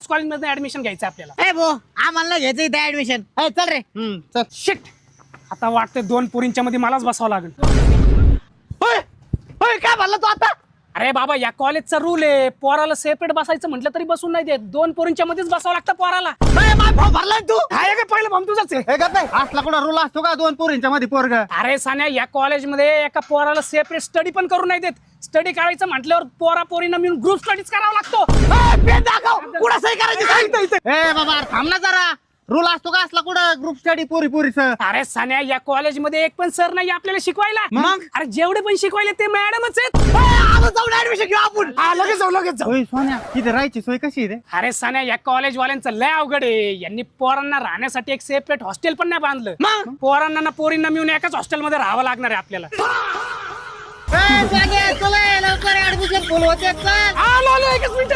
Arts college मध्ये admission घ्यायचं आपल्याला. ए भो आम्हाला नाही घ्यायचं इथे ऍडमिशन. चल रे. चल. शिट, आता वाटतंय 2 पोरींच्या मध्ये मलाच बसावं लागेल. होय होय काय म्हणलं तू आता? अरे बाबा, या कॉलेजचा रूल आहे, पोराला सेपरेट बसायचं म्हटलं तरी बसून नाही देत. 2 पोरींच्या मध्येच बसावं लागतं पोराला. भाऊ भरलाय तू? आहे का पहिलं भाऊ तुझाच आहे? असला कुठं रूल असतो का 2 पोरींच्या मध्ये पोरग? अरे सान्या, या कॉलेजमध्ये एका पोराला सेपरेट स्टडी पण करू नाही देत. स्टडी करायचं म्हटल्यावर पोरा पोरींना मिळून ग्रुप स्टडीज करावा लागतो. कुठं सही करायची? ए बाबा थांब ना जरा. रूल असतो का असला कुठं ग्रुप स्टडी पोरी पोरीच? अरे सान्या, या कॉलेजमध्ये एक पण सर नाही आपल्याला शिकवायला. मग? अरे जेवढे पण शिकवायले ते मॅडमच आहेत. जाऊन ऍडमिशन घेऊ आपण. लगेच जाऊ. होय सोन्या, तिथे राहायची सोय कशी आहे रे? अरे सान्या, या कॉलेजवाल्यांचं लय अवघड आहे. यांनी पोरांना राहण्यासाठी एक सेपरेट हॉस्टेल पण नाही बांधलं. मग? पोरांना ना पोरींना मिळून एकाच हॉस्टेलमध्ये राहावं लागणार आहे आपल्याला. लवकर ऍडमिशन बोलवते. आलो एकच मिनिट.